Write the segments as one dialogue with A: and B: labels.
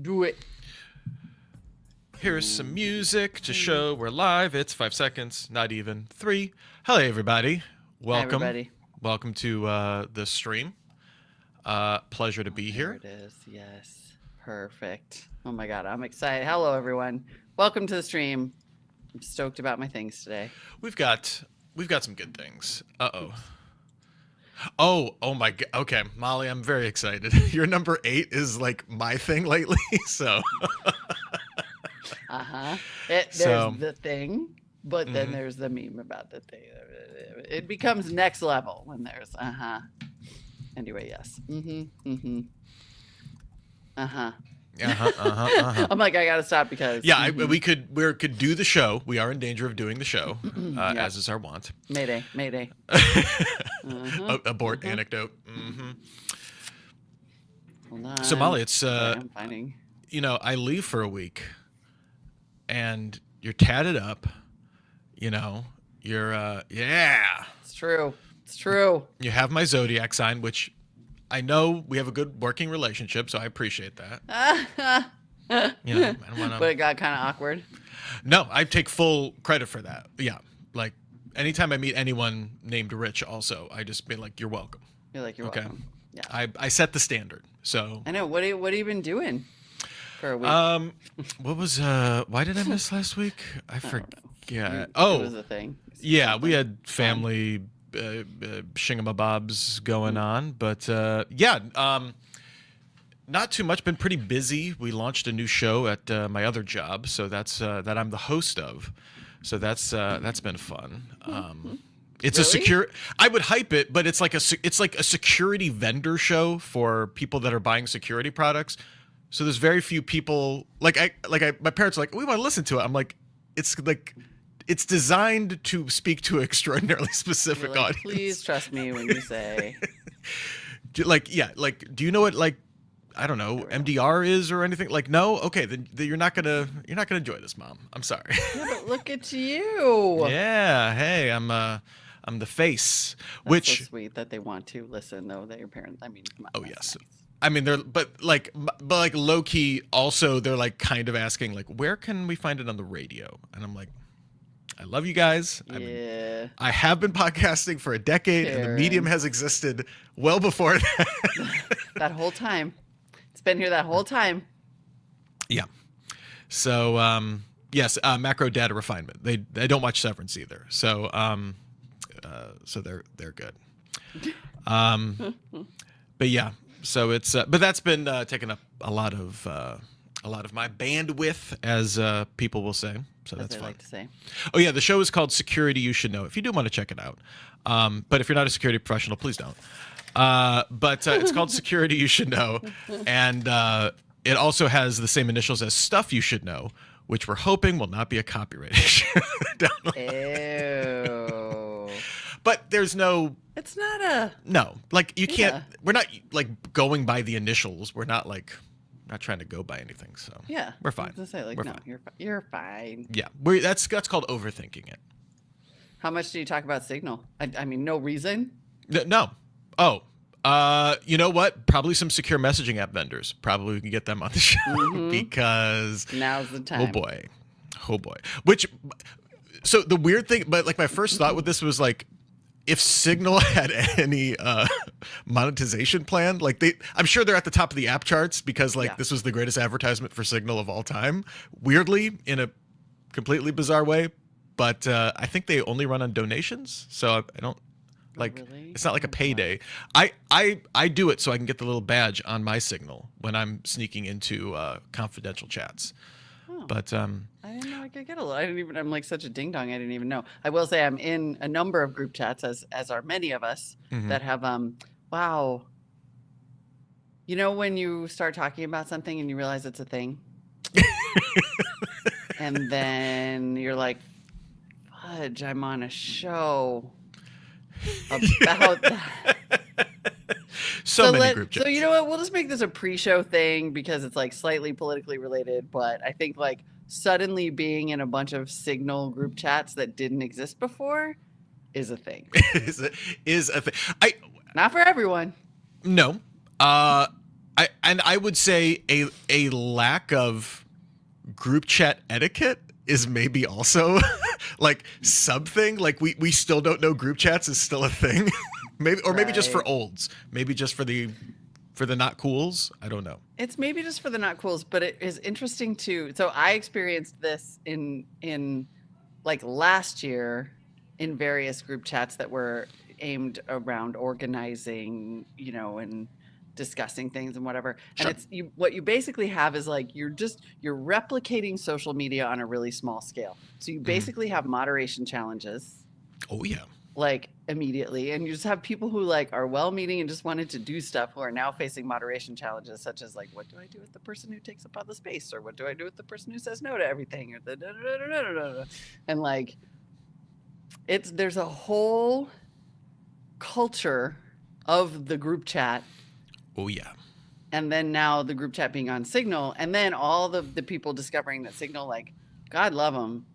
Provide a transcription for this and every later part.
A: Do it.
B: Here's some music to show we're live. It's 5 seconds, not even 3. Hello, everybody. Welcome.
A: Hi, everybody.
B: Welcome to the stream. Pleasure to be
A: There
B: here.
A: it is. Yes. Perfect. Oh my God. I'm excited. Hello, everyone. Welcome to the stream. I'm stoked about my things today.
B: We've got some good things. Oh my god. Okay, Molly, I'm very excited. Your number 8 is like my thing lately, so
A: There's
B: So-
A: the thing, but then there's the meme about the thing. It becomes next level when there's Anyway, yes. I'm like, I gotta stop because
B: yeah, we could do the show. We are in danger of doing the show, as is our wont.
A: Mayday, mayday.
B: Abort anecdote.
A: Hold on.
B: So Molly, it's
A: Sorry, I'm finding.
B: I leave for a week, and you're tatted up. You're yeah.
A: It's true. It's true.
B: You have my zodiac sign, which I know we have a good working relationship, so I appreciate that. I don't want
A: But
B: to.
A: it got kind of awkward.
B: No, I take full credit for that. Yeah, like anytime I meet anyone named Rich, also I just be like, "You're welcome."
A: You're like, you're
B: Okay.
A: welcome. Yeah.
B: I set the standard. So
A: I know. What have you been doing for a week?
B: what was why did I miss last week? I
A: don't
B: forget.
A: It
B: Oh,
A: was a thing.
B: yeah, we had family shingamabobs going on, but not too much. Been pretty busy. We launched a new show at my other job, so that's that I'm the host of. So that's been fun. It's a
A: Really?
B: secure. I would hype it, but it's like a security vendor show for people that are buying security products. So there's very few people my parents are like, we want to listen to it. I'm like, it's designed to speak to an extraordinarily specific
A: You're like,
B: audience.
A: please trust me when you say.
B: Do you know what I don't know MDR is or anything? Like, no, okay, then you're not gonna enjoy this, Mom. I'm sorry.
A: Yeah, but look at you.
B: Yeah, hey, I'm the face,
A: That's
B: which
A: so sweet that they want to listen, though. That your parents. I mean, come on.
B: oh
A: that's
B: yes.
A: nice.
B: I mean, they're but low key. Also, they're like kind of asking like, where can we find it on the radio? And I'm like, I love you guys.
A: Yeah.
B: I have been podcasting for a decade, and the medium has existed well before that.
A: That whole time. It's been here that whole time.
B: Yeah. So yes, macro data refinement. They don't watch Severance either. So so they're good. But yeah. So it's but that's been taking up a lot of my bandwidth, as people will say. So
A: As
B: that's
A: they
B: fun.
A: like to say.
B: Oh yeah, the show is called Security You Should Know. If you do want to check it out, but if you're not a security professional, please don't. But it's called Security You Should Know, and it also has the same initials as Stuff You Should Know, which we're hoping will not be a copyright issue down the line.
A: Ew.
B: But there's no, like you can't.
A: Yeah.
B: We're not like going by the initials. We're not not trying to go by anything. So
A: Yeah.
B: we're fine.
A: I was gonna say,
B: We're
A: no,
B: fine.
A: you're fine.
B: Yeah, that's called overthinking it.
A: How much do you talk about Signal? I mean, no reason.
B: No. Oh, you know what? Probably some secure messaging app vendors. Probably we can get them on the show because
A: Now's the time.
B: oh boy. So the weird thing, but like my first thought with this was like, if Signal had any monetization plan, I'm sure they're at the top of the app charts because this was the greatest advertisement for Signal of all time. Weirdly, in a completely bizarre way, but I think they only run on donations, so I don't.
A: Really?
B: It's not like a payday. I do it so I can get the little badge on my Signal when I'm sneaking into confidential chats.
A: Oh.
B: But
A: I didn't know I could get a little. I'm like such a ding dong. I didn't even know. I will say I'm in a number of group chats, as are many of us that have wow. You know when you start talking about something and you realize it's a thing, and then you're like, fudge, I'm on a show about that.
B: so many group chats.
A: So you know what? We'll just make this a pre-show thing because it's like slightly politically related. But I think like suddenly being in a bunch of Signal group chats that didn't exist before is a thing.
B: is a thing.
A: Not for everyone.
B: No. I would say a lack of group chat etiquette is maybe also like something like we still don't know group chats is still a thing. Maybe just for
A: Right.
B: olds, maybe just for the not cools. I don't know.
A: It's maybe just for the not cools, but it is interesting too. So I experienced this in like last year in various group chats that were aimed around organizing, and discussing things and whatever. And
B: Sure.
A: it's what you basically have is like you're replicating social media on a really small scale. So you basically have moderation challenges
B: Oh yeah.
A: like immediately, and you just have people who like are well-meaning and just wanted to do stuff who are now facing moderation challenges such as like, what do I do with the person who takes up all the space, or what do I do with the person who says no to everything, or the da, da, da, da, da, da, da. And like there's a whole culture of the group chat,
B: Oh yeah.
A: and then now the group chat being on Signal, and then all the people discovering that Signal, like, God love them,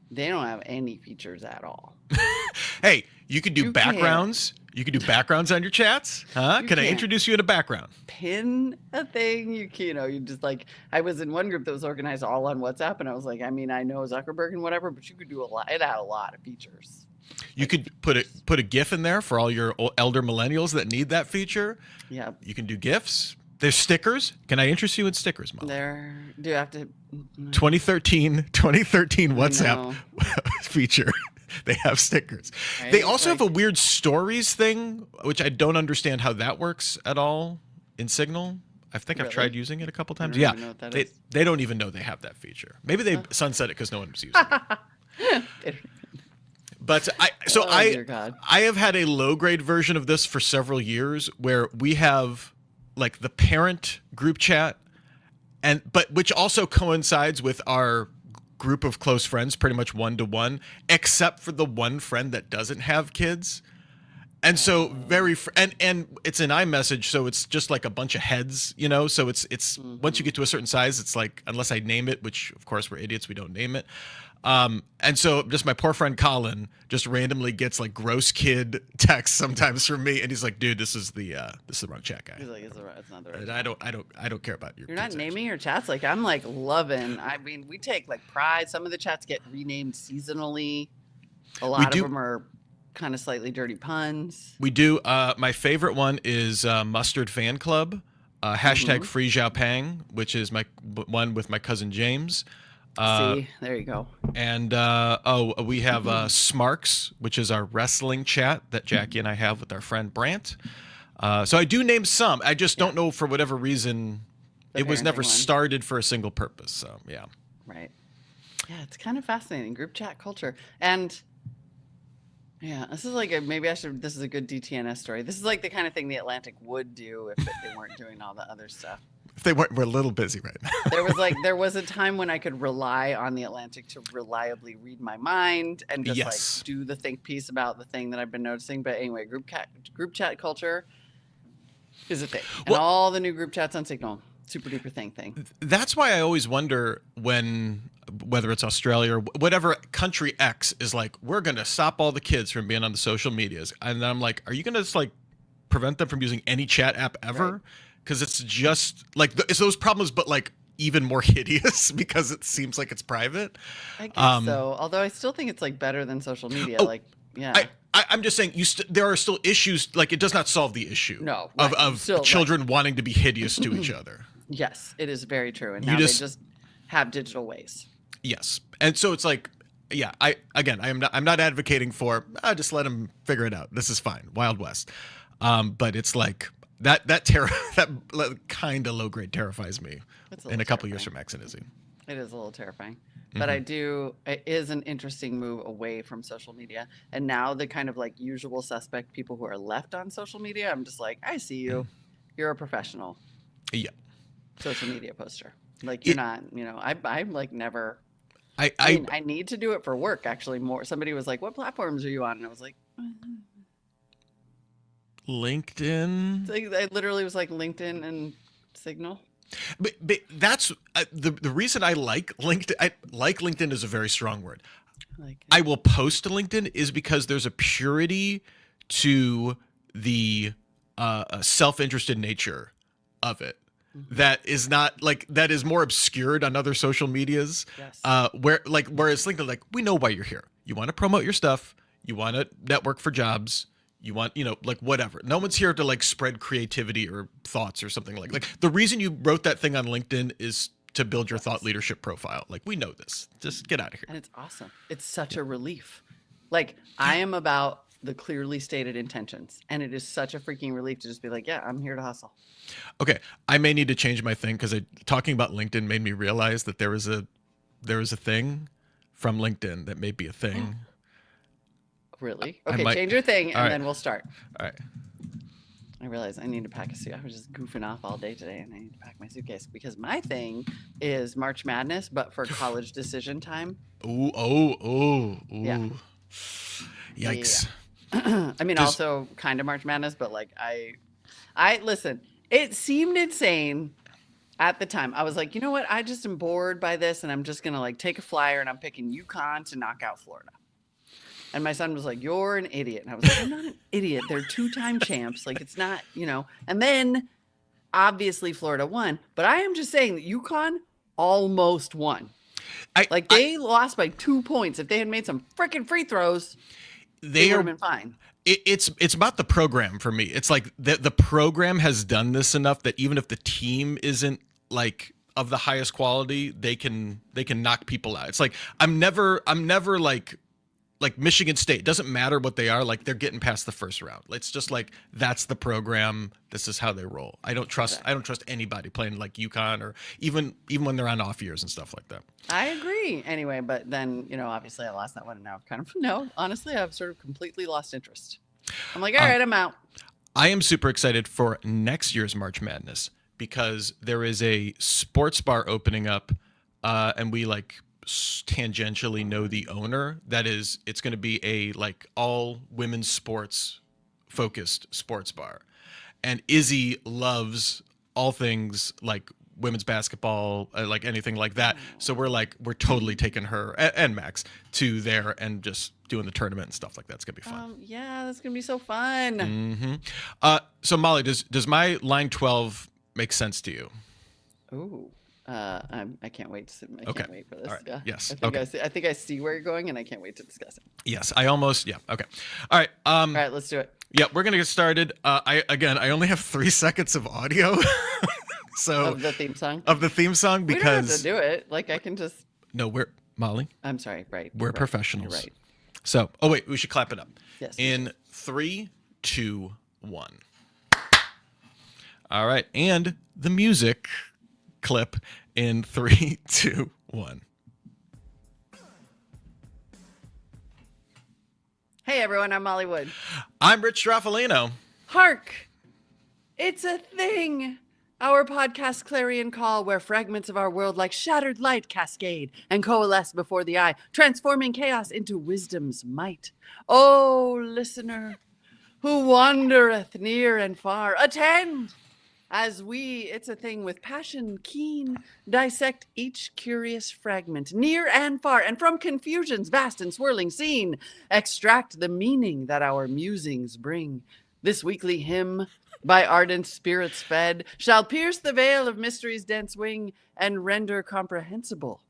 A: they don't have any features at all.
B: Hey, you could do
A: You can't.
B: backgrounds. You could do backgrounds on your chats. Huh?
A: You
B: Can I
A: can't.
B: introduce you in a background?
A: Pin a thing, you just like, I was in one group that was organized all on WhatsApp, and I was like, I mean, I know Zuckerberg and whatever, but you could do a lot. It had a lot of features.
B: You could put a GIF in there for all your elder millennials that need that feature.
A: Yeah.
B: You can do GIFs. There's stickers. Can I interest you in stickers, Molly?
A: There, do you have to?
B: 2013 WhatsApp
A: know.
B: feature. They have stickers. They
A: Right?
B: also have
A: Like-
B: a weird stories thing, which I don't understand how that works at all in Signal. I think I've
A: Really?
B: tried using it a couple times.
A: don't
B: Yeah,
A: even know what that
B: they
A: is.
B: they don't even know they have that feature. Maybe they sunset it because no one was using it. But
A: Oh, dear God.
B: I have had a low grade version of this for several years where we have like the parent group chat, but which also coincides with our group of close friends, pretty much 1-to-1, except for the one friend that doesn't have kids. And so and it's an iMessage, so it's just like a bunch of heads, so it's once you get to a certain size, it's like, unless I name it, which of course we're idiots, we don't name it. And so just my poor friend Colin just randomly gets like gross kid texts sometimes from me, and he's like, dude, this is the wrong chat guy.
A: He's like, it's not the right.
B: And I don't care about your
A: You're not
B: kids'
A: naming your chats. Like, I'm like loving. I mean, we take like pride. Some of the chats get renamed seasonally. A lot of
B: do.
A: them are kind of slightly dirty puns.
B: We do. My favorite one is Mustard Fan Club, hashtag Free Xiaopang, which is my one with my cousin James.
A: See, there you go.
B: And we have Smarks, which is our wrestling chat that Jackie and I have with our friend Brant. So I do name some. I just don't know, for whatever reason,
A: The
B: it was
A: parenting
B: never
A: one.
B: started for a single purpose. So yeah.
A: Right. Yeah, it's kind of fascinating, group chat culture. And yeah, this is like this is a good DTNS story. This is like the kind of thing the Atlantic would do if they weren't doing all the other stuff.
B: If we're a little busy right now.
A: There was a time when I could rely on the Atlantic to reliably read my mind and just
B: Yes.
A: like do the think piece about the thing that I've been noticing. But anyway, group chat culture is a thing. And
B: Well-
A: all the new group chats on Signal, super duper thing.
B: That's why I always wonder whether it's Australia or whatever country X is like, we're going to stop all the kids from being on the social medias. And I'm like, are you going to just like prevent them from using any chat app ever?
A: Right.
B: Because it's just like it's those problems, but like even more hideous because it seems like it's private.
A: I guess so. Although I still think it's like better than social media.
B: Oh,
A: like, yeah.
B: I'm just saying there are still issues. Like, it does not solve the issue
A: No,
B: of,
A: right.
B: of
A: Still, right.
B: children wanting to be hideous to each other.
A: Yes, it is very true. And
B: You
A: now
B: just-
A: they just have digital ways.
B: Yes. And so it's like, yeah, I'm not advocating for just let them figure it out. This is fine. Wild West. But it's like that kind of low grade terrifies me
A: It's
B: in a couple years from X and Izzy.
A: It is a little terrifying. But it is an interesting move away from social media. And now the kind of like usual suspect people who are left on social media, I'm just like, I see you. You're a professional
B: Yeah.
A: social media poster. Like you're not, I'm like never. I mean, I need to do it for work actually more. Somebody was like, what platforms are you on? And I was like,
B: LinkedIn.
A: I literally was like LinkedIn and Signal.
B: But that's the reason I like LinkedIn. LinkedIn is a very strong word.
A: Like
B: I will post to LinkedIn is because there's a purity to the self-interested nature of it that is not like that is more obscured on other social medias.
A: Yes.
B: Whereas LinkedIn, like, we know why you're here. You want to promote your stuff. You want to network for jobs. You want, like, whatever. No one's here to like spread creativity or thoughts or something like the reason you wrote that thing on LinkedIn is to build your thought leadership profile. Like, we know this. Just get out of here.
A: And it's awesome. It's such a relief. Like, I am about the clearly stated intentions, and it is such a freaking relief to just be like, yeah, I'm here to hustle.
B: Okay, I may need to change my thing because talking about LinkedIn made me realize that there was a thing from LinkedIn that may be a thing.
A: Really? Okay, change your thing, and then we'll start.
B: All right.
A: I realize I need to pack a suit. I was just goofing off all day today, and I need to pack my suitcase because my thing is March Madness, but for college decision time.
B: Ooh.
A: Yeah.
B: Yikes.
A: Yeah. I mean, also kind of March Madness, but like I listen, it seemed insane at the time. I was like, you know what? I just am bored by this, and I'm just going to like take a flyer, and I'm picking UConn to knock out Florida. And my son was like, you're an idiot. And I was like, I'm not an idiot. They're 2-time champs. Like, it's not, and then obviously Florida won, but I am just saying that UConn almost won. They lost by 2 points. If they had made some freaking free throws, they would have been fine.
B: It's about the program for me. It's like the program has done this enough that even if the team isn't like of the highest quality, they can knock people out. It's like I'm never like Michigan State. Doesn't matter what they are. Like, they're getting past the first round. It's just like that's the program. This is how they roll. I don't trust anybody playing like UConn or even when they're on off years and stuff like that.
A: I agree. Anyway, but then obviously I lost that one, and now I've kind of honestly I've sort of completely lost interest. I'm like, all right, I'm out.
B: I am super excited for next year's March Madness because there is a sports bar opening up, and we like tangentially know the owner. It's going to be a like all women's sports focused sports bar, and Izzy loves all things like women's basketball, like anything like that. So we're totally taking her and Max to there and just doing the tournament and stuff like that. It's gonna be fun.
A: Yeah, that's gonna be so fun.
B: Mm-hmm. So Molly, does my line 12 make sense to you?
A: Ooh. I can't wait can't wait for this.
B: All right.
A: Yeah.
B: Yes.
A: I think I see where you're going, and I can't wait to discuss it.
B: Yes. Yeah. Okay. All right.
A: All right. Let's do it.
B: Yeah, we're gonna get started. I only have 3 seconds of audio. So
A: of the theme song
B: because
A: we don't have to do it. Like, I can just.
B: No, we're Molly.
A: I'm sorry. Right.
B: We're professionals.
A: You're right.
B: So, wait, we should clap it up.
A: Yes.
B: In 3, 2, 1. All right, and the music clip in 3, 2, 1.
A: Hey everyone, I'm Molly Wood.
B: I'm Rich Straffolino.
A: Hark! It's a thing! Our podcast clarion call where fragments of our world like shattered light cascade and coalesce before the eye, transforming chaos into wisdom's might. Oh, listener, who wandereth near and far, attend! As we, it's a thing with passion keen, dissect each curious fragment, near and far, and from confusion's vast and swirling scene, extract the meaning that our musings bring. This weekly hymn, by ardent spirits fed, shall pierce the veil of mystery's dense wing and render comprehensible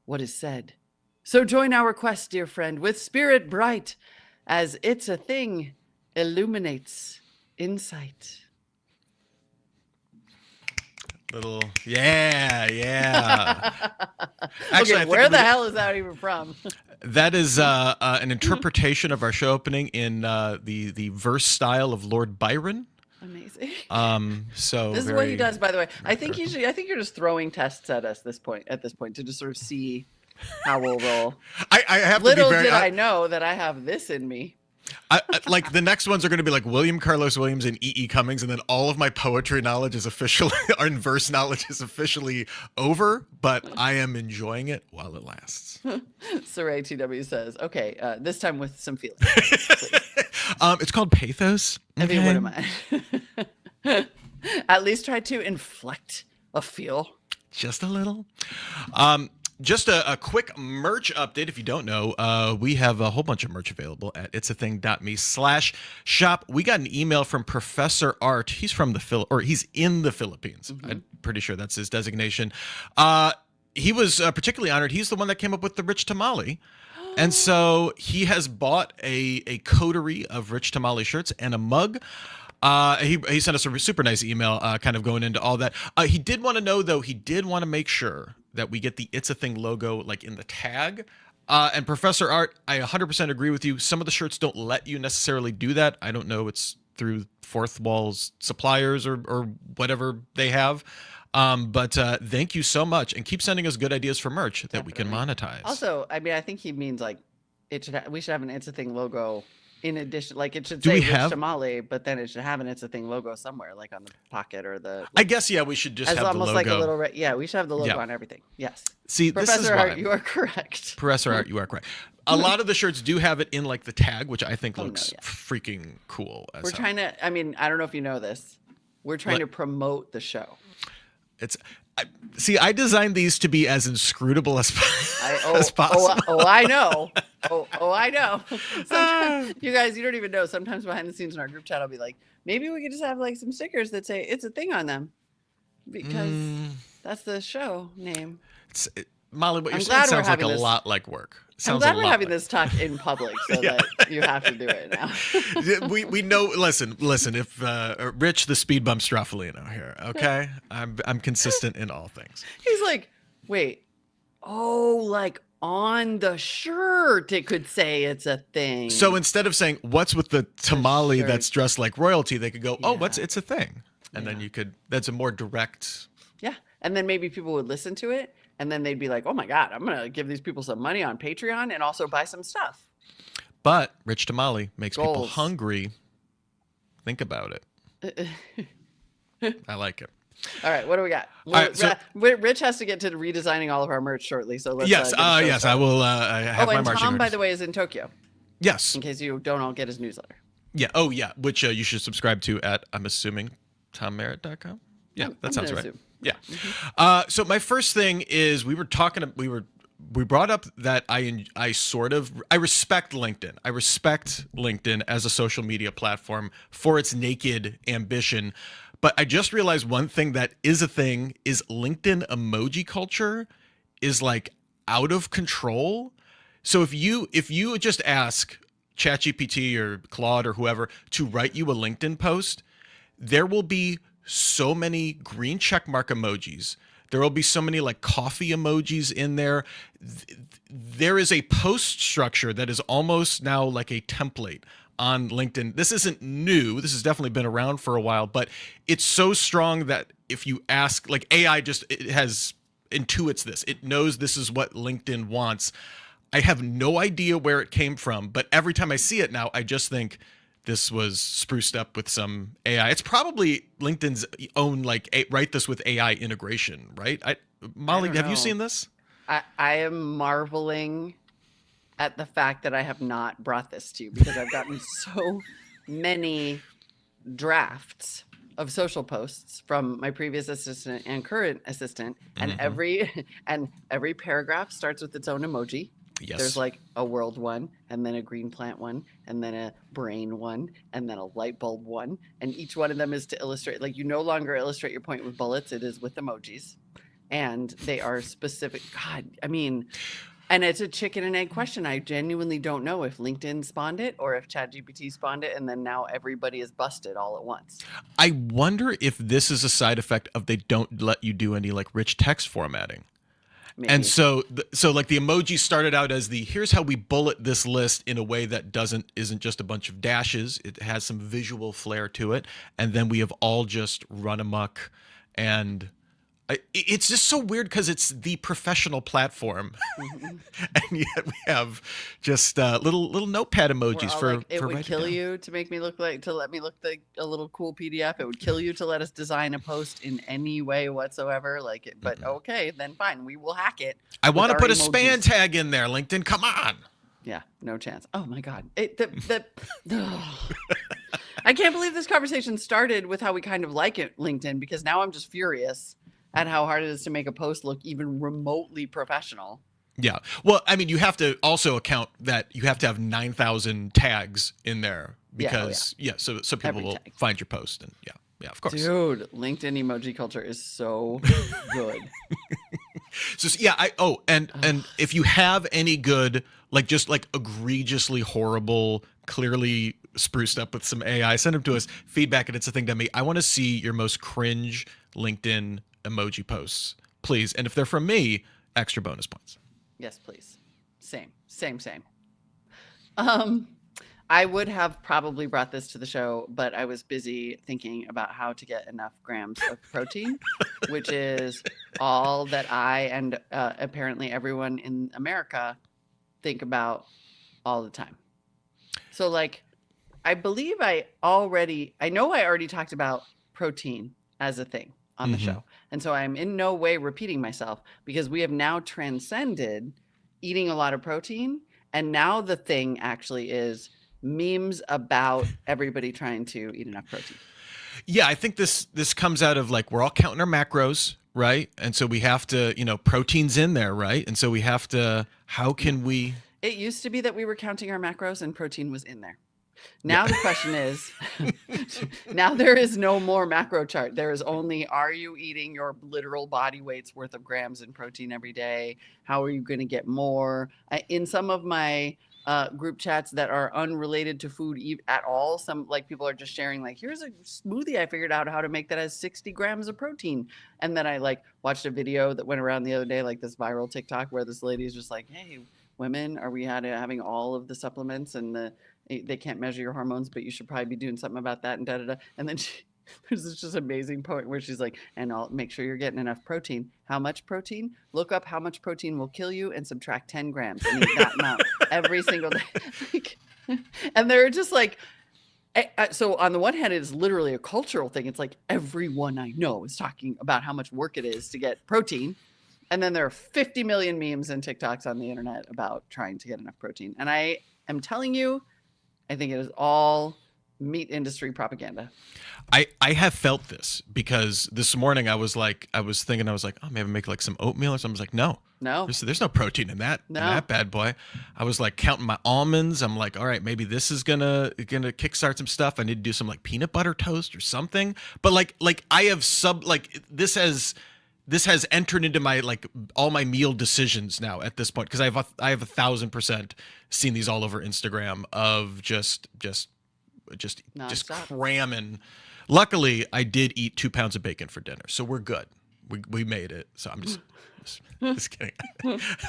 A: what is said. So join our quest, dear friend, with spirit bright, as It's a Thing illuminates insight.
B: Little, yeah. Actually,
A: okay, where the hell is that even from?
B: That is an interpretation of our show opening in the verse style of Lord Byron.
A: Amazing.
B: So
A: this is what he does, by the way. I think you're just throwing tests at us at this point to just sort of see how we'll roll.
B: I have
A: Little
B: to be very,
A: did I know that I have this in me.
B: Like the next ones are going to be like William Carlos Williams and E.E. Cummings, and then all of my poetry knowledge is officially, or verse knowledge is officially over, but I am enjoying it while it lasts.
A: Saray TW says, okay, this time with some feelings.
B: It's called pathos.
A: Okay. I mean, what am I? At least try to inflect a feel.
B: Just a little. Just a quick merch update. If you don't know, we have a whole bunch of merch available at itsathing.me/shop. We got an email from Professor Art. He's from he's in the Philippines. Mm-hmm. I'm pretty sure that's his designation. He was particularly honored. He's the one that came up with the Rich Tamale. And so he has bought a coterie of Rich Tamale shirts and a mug. He sent us a super nice email kind of going into all that. He did want to know, though, he did want to make sure that we get the It's a Thing logo like in the tag. And Professor Art, I 100% agree with you. Some of the shirts don't let you necessarily do that. I don't know. It's through Fourth Wall's suppliers or whatever they have. But thank you so much, and keep sending us good ideas for merch that we can monetize.
A: Also, I mean, I think he means like we should have an It's a Thing logo in addition. Like it should say Rich Tamale, but then it should have an It's a Thing logo somewhere, like on the pocket or the.
B: I guess we should just have the logo.
A: Almost like a little. We should have the logo on everything. Yes.
B: See,
A: Professor Art, you are correct.
B: Professor Art, you are correct. A lot of the shirts do have it in like the tag, which I think looks freaking cool.
A: We're trying to. I mean, I don't know if you know this. We're trying to promote the show.
B: I designed these to be as inscrutable as possible.
A: I know. I know. Sometimes, you guys, you don't even know. Sometimes behind the scenes in our group chat, I'll be like, maybe we could just have like some stickers that say It's a Thing on them, because that's the show name.
B: Molly, what you're saying sounds like a lot like work.
A: I'm glad we're having this talk in public, so that you have to do it now.
B: we know. Listen. If Rich the Speed Bump Straffolino here, okay, I'm consistent in all things.
A: He's like, wait, like on the shirt it could say It's a Thing.
B: So instead of saying what's with the tamale that's dressed like royalty, they could go, It's a Thing, and then you could. That's a more direct.
A: Yeah, and then maybe people would listen to it. And then they'd be like, oh, my God, I'm going to give these people some money on Patreon and also buy some stuff.
B: But Rich Tamale makes people hungry. Think about it. I like it.
A: All right. What do we got? Rich has to get to redesigning all of our merch shortly. So let's
B: yes, I will have my marching
A: Tom,
B: orders.
A: by the way, is in Tokyo.
B: Yes.
A: In case you don't all get his newsletter.
B: Yeah. Oh, yeah. Which you should subscribe to at, I'm assuming, TomMerritt.com. Yeah, that sounds right. Yeah. Mm-hmm. So my first thing is we brought up that I respect LinkedIn. I respect LinkedIn as a social media platform for its naked ambition. But I just realized one thing that is a thing is LinkedIn emoji culture is like out of control. So if you just ask ChatGPT or Claude or whoever to write you a LinkedIn post, there will be so many green checkmark emojis. There will be so many like coffee emojis in there. There is a post structure that is almost now like a template on LinkedIn. This isn't new. This has definitely been around for a while, but it's so strong that if you ask, like AI intuits this. It knows this is what LinkedIn wants. I have no idea where it came from, but every time I see it now, I just think, this was spruced up with some AI. It's probably LinkedIn's own write this with AI integration, right? Molly, have you seen this?
A: I am marveling at the fact that I have not brought this to you, because I've gotten so many drafts of social posts from my previous assistant and current assistant, and every paragraph starts with its own emoji.
B: Yes.
A: There's like a world one, and then a green plant one, and then a brain one, and then a light bulb one. And each one of them is to illustrate, like, you no longer illustrate your point with bullets. It is with emojis. And they are specific. God, I mean, and it's a chicken and egg question. I genuinely don't know if LinkedIn spawned it or if ChatGPT spawned it, and then now everybody is busted all at once.
B: I wonder if this is a side effect of they don't let you do any like rich text formatting. Maybe. And so like the emoji started out as here's how we bullet this list in a way that isn't just a bunch of dashes. It has some visual flair to it. And then we have all just run amok, and it's just so weird because it's the professional platform, and yet we have just little notepad emojis for
A: it would kill you to let me look like a little cool PDF. It would kill you to let us design a post in any way whatsoever. But okay, then fine, we will hack it.
B: I want to put a span tag in there, LinkedIn. Come on.
A: Yeah, no chance. Oh my God. I can't believe this conversation started with how we kind of like it, LinkedIn, because now I'm just furious at how hard it is to make a post look even remotely professional.
B: Yeah. Well, I mean, you have to also account that you have to have 9,000 tags in there because so people
A: Every
B: will
A: tag.
B: find your post and yeah, of course.
A: Dude, LinkedIn emoji culture is so good.
B: So and if you have any good, like just like egregiously horrible, clearly spruced up with some AI, send them to us. Feedback at It's a Thing to Me. I want to see your most cringe LinkedIn emoji posts, please. And if they're from me, extra bonus points.
A: Yes, please. Same. I would have probably brought this to the show, but I was busy thinking about how to get enough grams of protein, which is all that I and apparently everyone in America think about all the time. So like, I believe I already talked about protein as a thing on the show. And so I'm in no way repeating myself because we have now transcended eating a lot of protein. And now the thing actually is memes about everybody trying to eat enough protein.
B: Yeah, I think this comes out of like we're all counting our macros, right? And so we have to, protein's in there, right? And so we have to, how can we?
A: It used to be that we were counting our macros and protein was in there. Now the question is, now there is no more macro chart. There is only, are you eating your literal body weight's worth of grams in protein every day? How are you going to get more? In some of my group chats that are unrelated to food at all, some like people are just sharing like, here's a smoothie I figured out how to make that has 60 grams of protein. And then I like watched a video that went around the other day, like this viral TikTok where this lady is just like, hey, women, are we having all of the supplements and they can't measure your hormones, but you should probably be doing something about that and da-da-da. And then there's this just amazing point where she's like, and I'll make sure you're getting enough protein. How much protein? Look up how much protein will kill you and subtract 10 grams and eat that amount every single day. And they're just like, so on the one hand, it is literally a cultural thing. It's like everyone I know is talking about how much work it is to get protein. And then there are 50 million memes and TikToks on the internet about trying to get enough protein. And I am telling you, I think it is all meat industry propaganda.
B: I have felt this because this morning I was thinking, oh, maybe make like some oatmeal or something. I was like, no, there's no protein in that bad boy. I was like counting my almonds. I'm like, all right, maybe this is gonna kickstart some stuff. I need to do some like peanut butter toast or something. But like I have this has entered into my like all my meal decisions now at this point because I have 1,000% seen these all over Instagram of just cramming. Luckily, I did eat 2 pounds of bacon for dinner, so we're good. We made it. So I'm just kidding.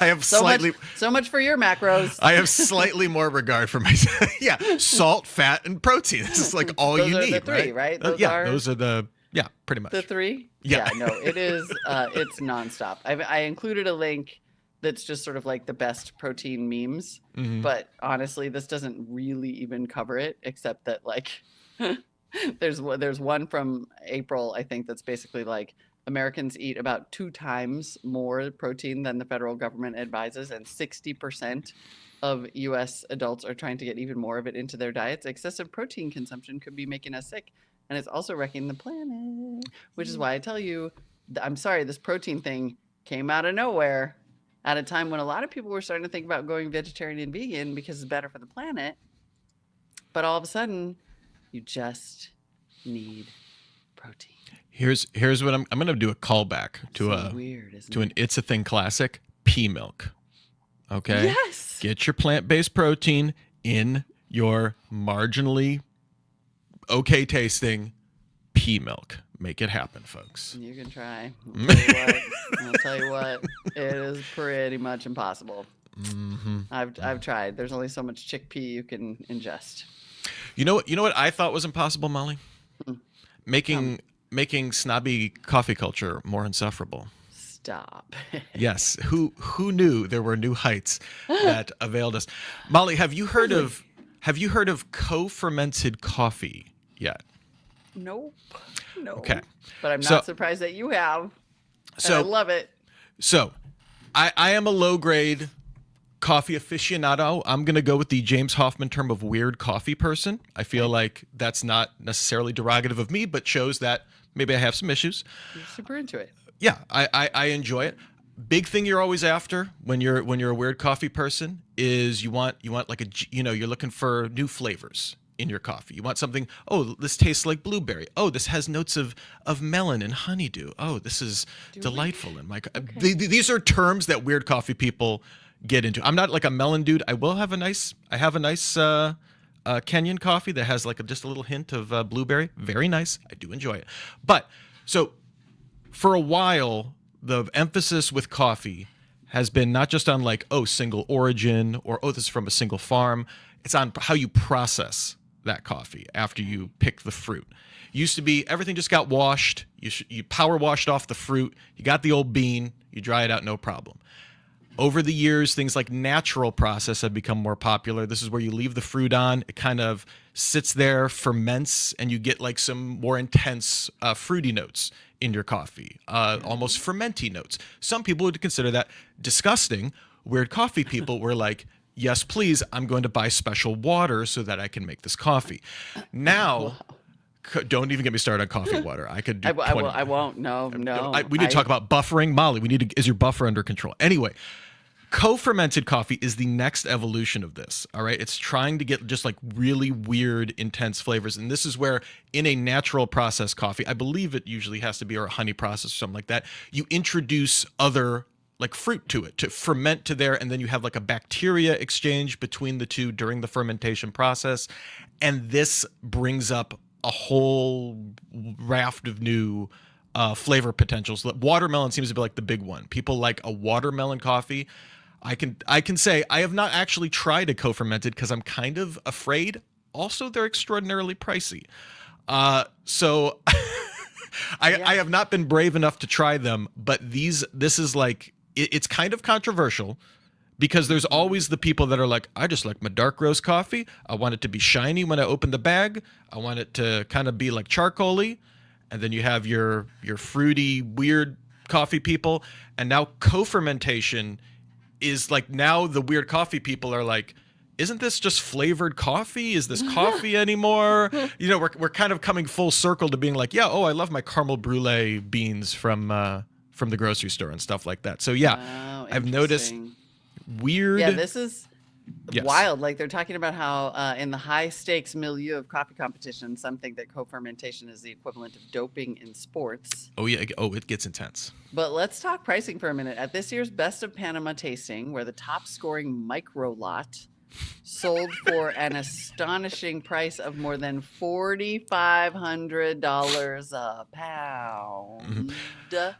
B: I have so
A: much for your macros.
B: I have slightly more regard for myself. Yeah, salt, fat, and protein. This is like all you need,
A: the three, right?
B: Those are the. Yeah, pretty much.
A: The three?
B: Yeah.
A: No, it is, it's nonstop. I included a link that's just sort of like the best protein memes, but honestly, this doesn't really even cover it, except that like, there's one from April, I think, that's basically like, Americans eat about 2 times more protein than the federal government advises, and 60% of U.S. adults are trying to get even more of it into their diets. Excessive protein consumption could be making us sick. And it's also wrecking the planet, which is why I tell you, I'm sorry, this protein thing came out of nowhere at a time when a lot of people were starting to think about going vegetarian and vegan because it's better for the planet. But all of a sudden, you just need protein.
B: Here's what I'm going to do a callback to an It's a Thing classic, pea milk. Okay?
A: Yes.
B: Get your plant-based protein in your marginally okay tasting pea milk. Make it happen, folks.
A: You can try. I'll tell you what, it is pretty much impossible. I've tried. There's only so much chickpea you can ingest.
B: You know what I thought was impossible, Molly? Making snobby coffee culture more insufferable.
A: Stop.
B: Yes. Who knew there were new heights that availed us? Molly, have you heard of co-fermented coffee yet?
A: Nope. No.
B: Okay.
A: But I'm not surprised that you have. So I love it.
B: So I am a low grade coffee aficionado. I'm going to go with the James Hoffman term of weird coffee person. I feel like that's not necessarily derogative of me, but shows that maybe I have some issues.
A: You're super into it.
B: Yeah, I enjoy it. Big thing you're always after when you're a weird coffee person is you want like you're looking for new flavors in your coffee. You want something, oh, this tastes like blueberry. Oh, this has notes of melon and honeydew. Oh, this is delightful in my these are terms that weird coffee people get into. I'm not like a melon dude. I have a nice Kenyan coffee that has like just a little hint of blueberry. Very nice. I do enjoy it. But so for a while, the emphasis with coffee has been not just on like, oh, single origin or, oh, this is from a single farm. It's on how you process that coffee after you pick the fruit. Used to be everything just got washed. You power washed off the fruit. You got the old bean. You dry it out, no problem. Over the years, things like natural process have become more popular. This is where you leave the fruit on. It kind of sits there, ferments, and you get like some more intense fruity notes in your coffee, almost fermenty notes. Some people would consider that disgusting. Weird coffee people were like, yes, please, I'm going to buy special water so that I can make this coffee. Now, don't even get me started on coffee water. I could do 20.
A: I won't. No.
B: We need to talk about buffering. Molly, is your buffer under control? Anyway, co-fermented coffee is the next evolution of this. All right. It's trying to get just like really weird, intense flavors. And this is where in a natural process coffee, I believe it usually has to be, or a honey process or something like that, you introduce other like fruit to it to ferment to there. And then you have like a bacteria exchange between the two during the fermentation process. And this brings up a whole raft of new flavor potentials. Watermelon seems to be like the big one. People like a watermelon coffee. I can say I have not actually tried a co-fermented because I'm kind of afraid. Also, they're extraordinarily pricey. So I have not been brave enough to try them, but this is like, it's kind of controversial because there's always the people that are like, I just like my dark roast coffee. I want it to be shiny when I open the bag. I want it to kind of be like charcoaly. And then you have your fruity, weird coffee people. And now co-fermentation is like, now the weird coffee people are like, isn't this just flavored coffee? Is this coffee anymore? You know, we're kind of coming full circle to being like, yeah, oh, I love my caramel brulee beans from the grocery store and stuff like that. So yeah, I've noticed weird.
A: Yeah, this is wild. Like they're talking about how in the high stakes milieu of coffee competition, some think that co-fermentation is the equivalent of doping in sports.
B: Oh yeah. Oh, it gets intense.
A: But let's talk pricing for a minute. At this year's Best of Panama tasting, where the top scoring micro lot sold for an astonishing price of more than $4,500 a pound.
B: Mm-hmm.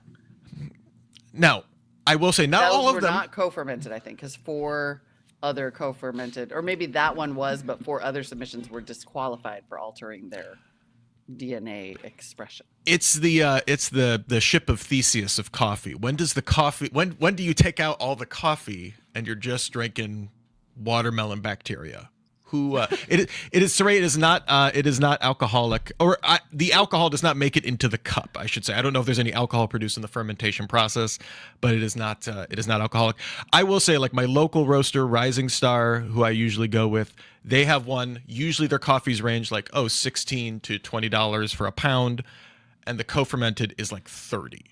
B: Now, I will say not all of them.
A: Not co-fermented, I think, because 4 other co-fermented, or maybe that one was, but 4 other submissions were disqualified for altering their DNA expression.
B: It's the ship of Theseus of coffee. When does the coffee? When do you take out all the coffee and you're just drinking watermelon bacteria? It is not alcoholic, or the alcohol does not make it into the cup, I should say. I don't know if there's any alcohol produced in the fermentation process, but it is not alcoholic. I will say, like my local roaster, Rising Star, who I usually go with, they have one. Usually their coffees range like $16 to $20 for a pound, and the co-fermented is like $30.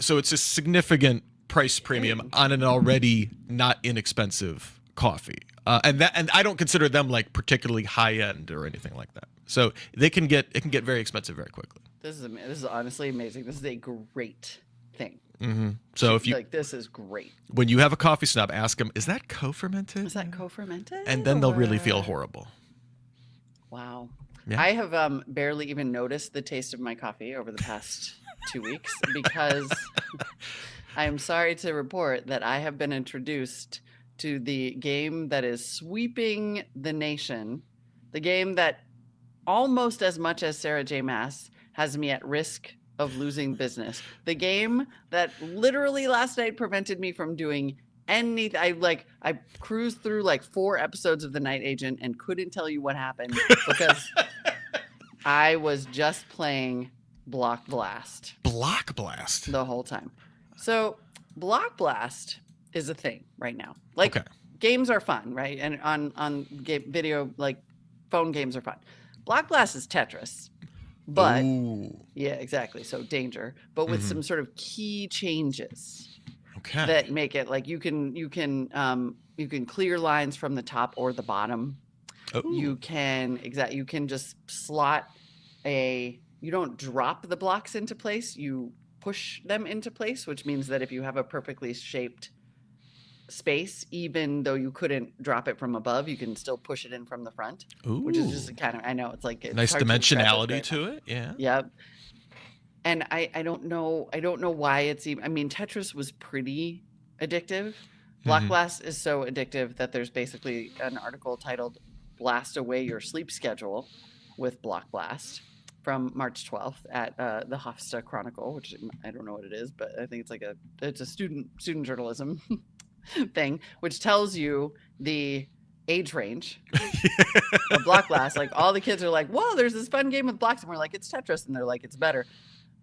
B: So it's a significant price premium on an already not inexpensive coffee. And I don't consider them like particularly high end or anything like that. So it can get very expensive very quickly.
A: This is honestly amazing. This is a great thing.
B: Mm-hmm. So if you
A: like, this is great.
B: When you have a coffee snob, ask them, "Is that co-fermented?"
A: Is that co-fermented?
B: And then they'll really feel horrible.
A: Wow.
B: Yeah.
A: I have barely even noticed the taste of my coffee over the past 2 weeks because I am sorry to report that I have been introduced to the game that is sweeping the nation, the game that almost as much as Sarah J. Maas has me at risk of losing business, the game that literally last night prevented me from doing anything. I cruised through like 4 episodes of The Night Agent and couldn't tell you what happened because I was just playing Block Blast.
B: Block Blast?
A: The whole time. So Block Blast is a thing right now. Like, okay, games are fun, right? And on video, like phone games are fun. Block Blast is Tetris, But
B: Ooh.
A: yeah, exactly. So danger, but with
B: Mhm.
A: some sort of key changes
B: Okay.
A: that make it like you can clear lines from the top or the bottom.
B: Oh.
A: You can just slot you don't drop the blocks into place, you push them into place, which means that if you have a perfectly shaped space, even though you couldn't drop it from above, you can still push it in from the front, which is just
B: Ooh.
A: a kind of, I know it's like it's
B: Nice
A: hard to describe, but it's
B: dimensionality
A: very fun.
B: to it. Yeah.
A: Yep. And I don't know why it's even, I mean, Tetris was pretty addictive. Block
B: Mhm.
A: Blast is so addictive that there's basically an article titled Blast Away Your Sleep Schedule with Block Blast from March 12th at the Hofstra Chronicle, which I don't know what it is, but I think it's a student journalism thing, which tells you the age range of Block Blast. Like all the kids are like, "Whoa, there's this fun game with blocks," and we're like, "It's Tetris," and they're like, "It's better."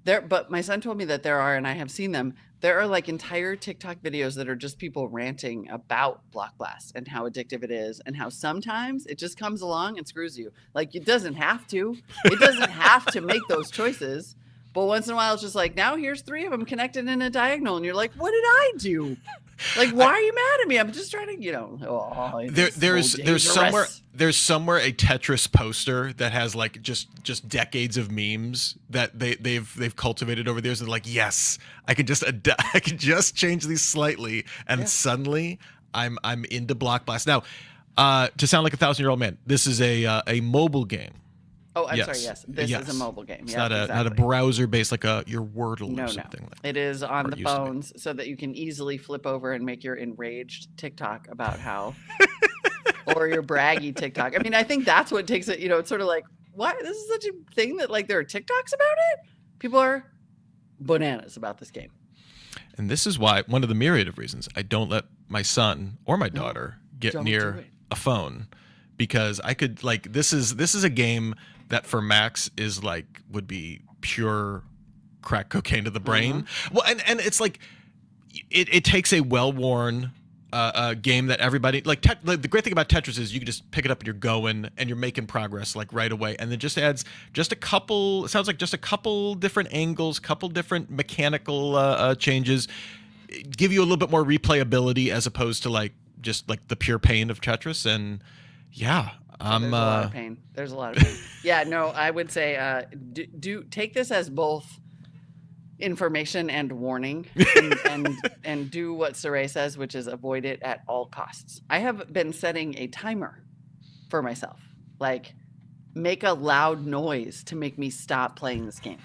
A: But my son told me that there are, and I have seen them, there are like entire TikTok videos that are just people ranting about Block Blast and how addictive it is and how sometimes it just comes along and screws you. Like it doesn't have to. It doesn't have to make those choices. But once in a while it's just like, now here's 3 of them connected in a diagonal and you're like, "What did I do? Like why are you mad at me? I'm just trying to,
B: There's somewhere a Tetris poster that has like just decades of memes that they've cultivated over the years. They're like, yes, I could just I could just change these slightly, and suddenly I'm into Block Blast. Now, to sound like a 1,000-year-old man, this is a mobile game.
A: Oh, I'm sorry. Yes, this is a mobile game.
B: It's
A: not
B: a browser based like your Wordle or something.
A: No,
B: like
A: it is on the phones so that you can easily flip over and make your enraged TikTok about how, or your braggy TikTok. I mean, I think that's what takes it. It's sort of like, why this is such a thing that like there are TikToks about it. People are bananas about this game.
B: And this is why one of the myriad of reasons I don't let my son or my daughter get near a phone, because I could like this is a game that for Max is like would be pure crack cocaine to the brain. Well, and it's like it takes a well-worn game that everybody like the great thing about Tetris is you can just pick it up and you're going and you're making progress like right away, and then just adds just a couple, it sounds like just a couple different angles, couple different mechanical changes, give you a little bit more replayability as opposed to like just like the pure pain of Tetris. And yeah,
A: there's a lot of pain. There's a lot of pain. Yeah, no, I would say do take this as both information and warning, and do what Saray says, which is avoid it at all costs. I have been setting a timer for myself, like make a loud noise to make me stop playing this game.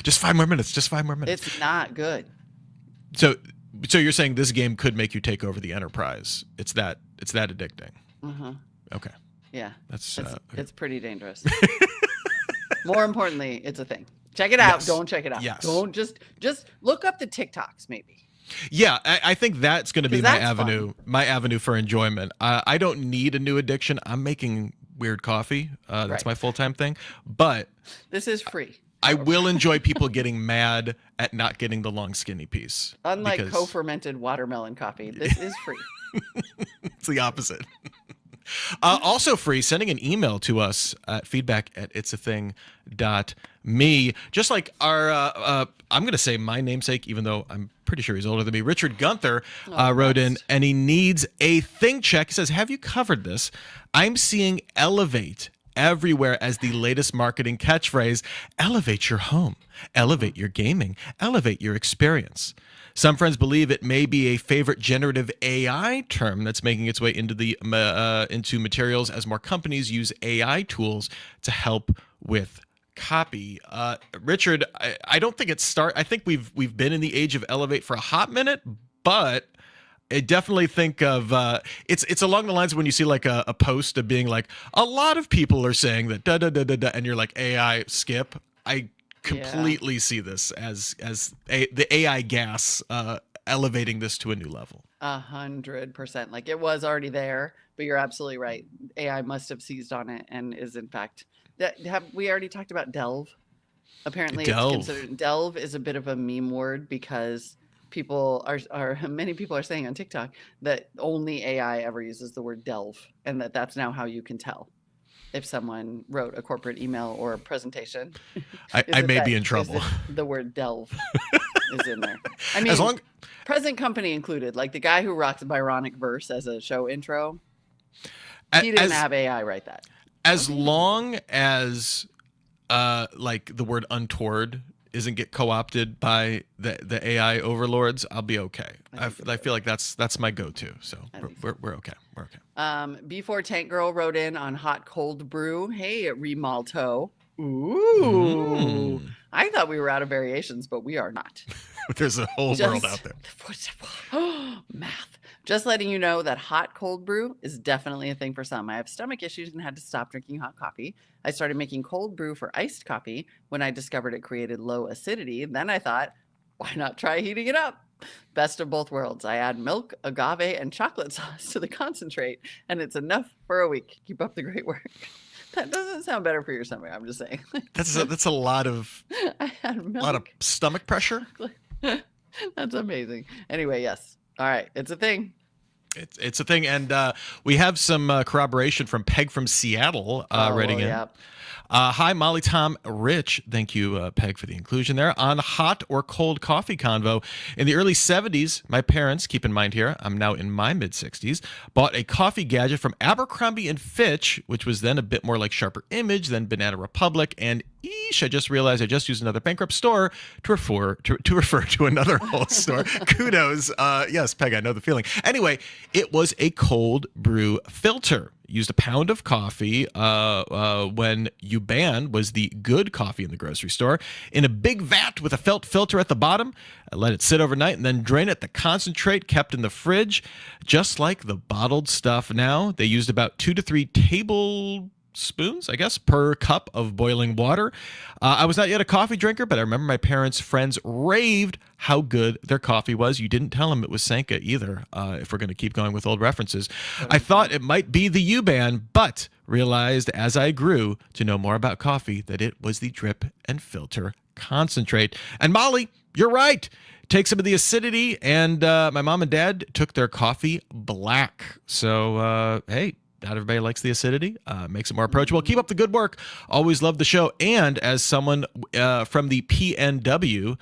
B: Just 5 more minutes. Just 5 more minutes.
A: It's not good.
B: So you're saying this game could make you take over the Enterprise? It's that addicting. Okay.
A: Yeah,
B: that's
A: it's pretty dangerous. More importantly, it's a thing. Check it out.
B: Yes.
A: Don't check it out.
B: Yes.
A: Don't just look up the TikToks maybe.
B: Yeah, I think that's going to be my avenue for enjoyment. I don't need a new addiction. I'm making weird coffee. That's my full-time thing. But
A: this is free.
B: I will enjoy people getting mad at not getting the long skinny piece.
A: Unlike co-fermented watermelon coffee, this is free.
B: It's the opposite. Also free, sending an email to us at feedback@it'sathing.me. Just like our, I'm going to say my namesake, even though I'm pretty sure he's older than me, Richard Gunther wrote in, and he needs a thing check. He says, have you covered this? I'm seeing elevate everywhere as the latest marketing catchphrase. Elevate your home, elevate your gaming, elevate your experience. Some friends believe it may be a favorite generative AI term that's making its way into into materials as more companies use AI tools to help with copy. Richard, I don't think I think we've been in the age of elevate for a hot minute, but I definitely think of it's along the lines of when you see like a post of being like, a lot of people are saying that da da da da da, and you're like, AI skip. I completely see this as the AI gas elevating this to a new level.
A: 100%. Like it was already there, but you're absolutely right. AI must have seized on it and is in fact we already talked about Delve. Apparently Delve is a bit of a meme word because many people are saying on TikTok that only AI ever uses the word delve, and that's now how you can tell. if someone wrote a corporate email or a presentation.
B: I may be in trouble.
A: The word delve is in there. I mean,
B: As long
A: present company included, like the guy who rocks Byronic Verse as a show intro, he didn't have AI write that.
B: As long as like the word untoward isn't get co-opted by the AI overlords, I'll be okay. I feel like that's my go-to. So we're okay. We're okay.
A: Before Tank Girl wrote in on hot cold brew. Hey, Remalto. Ooh. I thought we were out of variations, but we are not.
B: There's a whole world out there.
A: Math. Just letting you know that hot cold brew is definitely a thing for some. I have stomach issues and had to stop drinking hot coffee. I started making cold brew for iced coffee when I discovered it created low acidity. Then I thought, why not try heating it up? Best of both worlds. I add milk, agave, and chocolate sauce to the concentrate, and it's enough for a week. Keep up the great work. That doesn't sound better for your stomach. I'm just saying.
B: That's a lot of stomach pressure.
A: That's amazing. Anyway, yes. All right, it's a thing.
B: It's a thing, and we have some corroboration from Peg from Seattle writing in. Yeah. Hi, Molly, Tom, Rich. Thank you, Peg, for the inclusion there. On hot or cold coffee convo. In the early 70s, my parents, keep in mind here, I'm now in my mid-60s, bought a coffee gadget from Abercrombie & Fitch, which was then a bit more like Sharper Image, then Banana Republic, and I just realized I just used another bankrupt store to refer to another old store. Kudos. Yes, Peg, I know the feeling. Anyway, it was a cold brew filter. Used a pound of coffee when Yuban was the good coffee in the grocery store in a big vat with a felt filter at the bottom. I let it sit overnight and then drain it. The concentrate kept in the fridge, just like the bottled stuff now. They used about 2 to 3 tablespoons, I guess, per cup of boiling water. I was not yet a coffee drinker, but I remember my parents' friends raved how good their coffee was. You didn't tell them it was Sanka either, if we're going to keep going with old references. I thought it might be the Yuban, but realized as I grew to know more about coffee that it was the drip and filter concentrate. And Molly, you're right. Take some of the acidity, and my mom and dad took their coffee black. So, hey, not everybody likes the acidity. Makes it more approachable. Keep up the good work. Always love the show. And as someone from the PNW,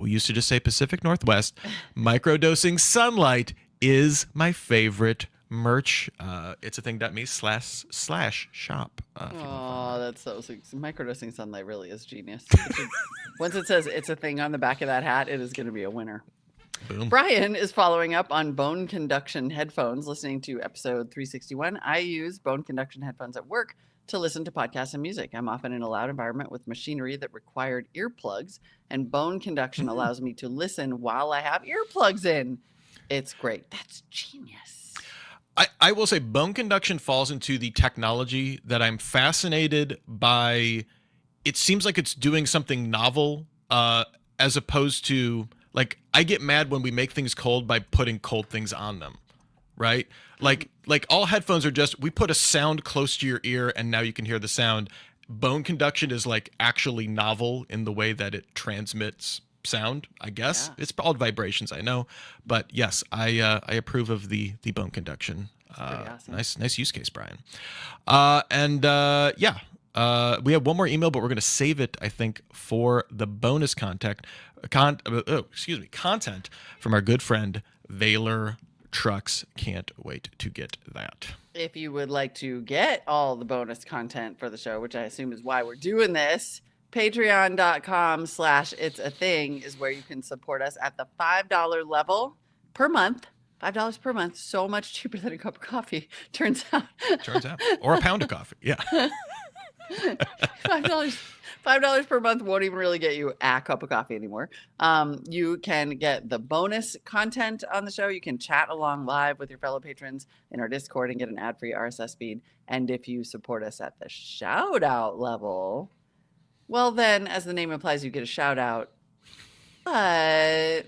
B: we used to just say Pacific Northwest, microdosing sunlight is my favorite merch. It's a thing.me/shop.
A: Oh, that's so sweet. Microdosing sunlight really is genius. Once it says it's a thing on the back of that hat, it is going to be a winner.
B: Boom.
A: Brian is following up on bone conduction headphones, listening to episode 361. I use bone conduction headphones at work to listen to podcasts and music. I'm often in a loud environment with machinery that required earplugs, and bone conduction allows me to listen while I have earplugs in. It's great. That's genius.
B: I will say bone conduction falls into the technology that I'm fascinated by. It seems like it's doing something novel as opposed to... Like, I get mad when we make things cold by putting cold things on them, right? Like all headphones are just, we put a sound close to your ear and now you can hear the sound. Bone conduction is like actually novel in the way that it transmits sound, I guess. Yeah. It's called vibrations, I know. But yes, I approve of the bone conduction. Awesome. Nice use case, Brian. Yeah. We have one more email, but we're going to save it, I think, for the bonus content from our good friend Valor Trucks. Can't wait to get that.
A: If you would like to get all the bonus content for the show, which I assume is why we're doing this, patreon.com/its-a-thing is where you can support us at the $5 level per month. $5 per month, so much cheaper than a cup of coffee, turns out.
B: Or a pound of coffee, yeah.
A: $5 per month won't even really get you a cup of coffee anymore. You can get the bonus content on the show. You can chat along live with your fellow patrons in our Discord and get an ad-free RSS feed. And if you support us at the shout-out level, well then, as the name implies, you get a shout-out. But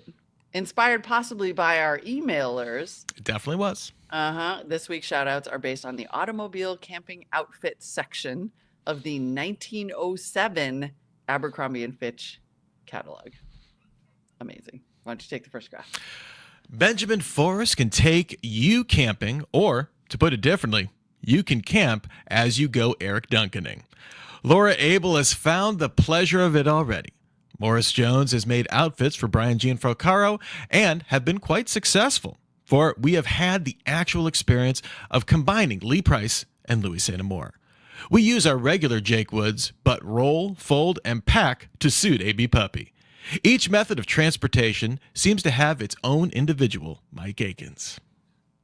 A: inspired possibly by our emailers.
B: It definitely was.
A: This week's shout-outs are based on the automobile camping outfit section of the 1907 Abercrombie & Fitch catalog. Amazing. Why don't you take the first graph?
B: Benjamin Forrest can take you camping, or, to put it differently, you can camp as you go Eric Duncaning. Laura Abel has found the pleasure of it already. Morris Jones has made outfits for Brian Gianfrancaro and have been quite successful, for we have had the actual experience of combining Lee Price and Louis Santamore. We use our regular Jake Woods, but roll, fold, and pack to suit AB Puppy. Each method of transportation seems to have its own individual Mike Akins.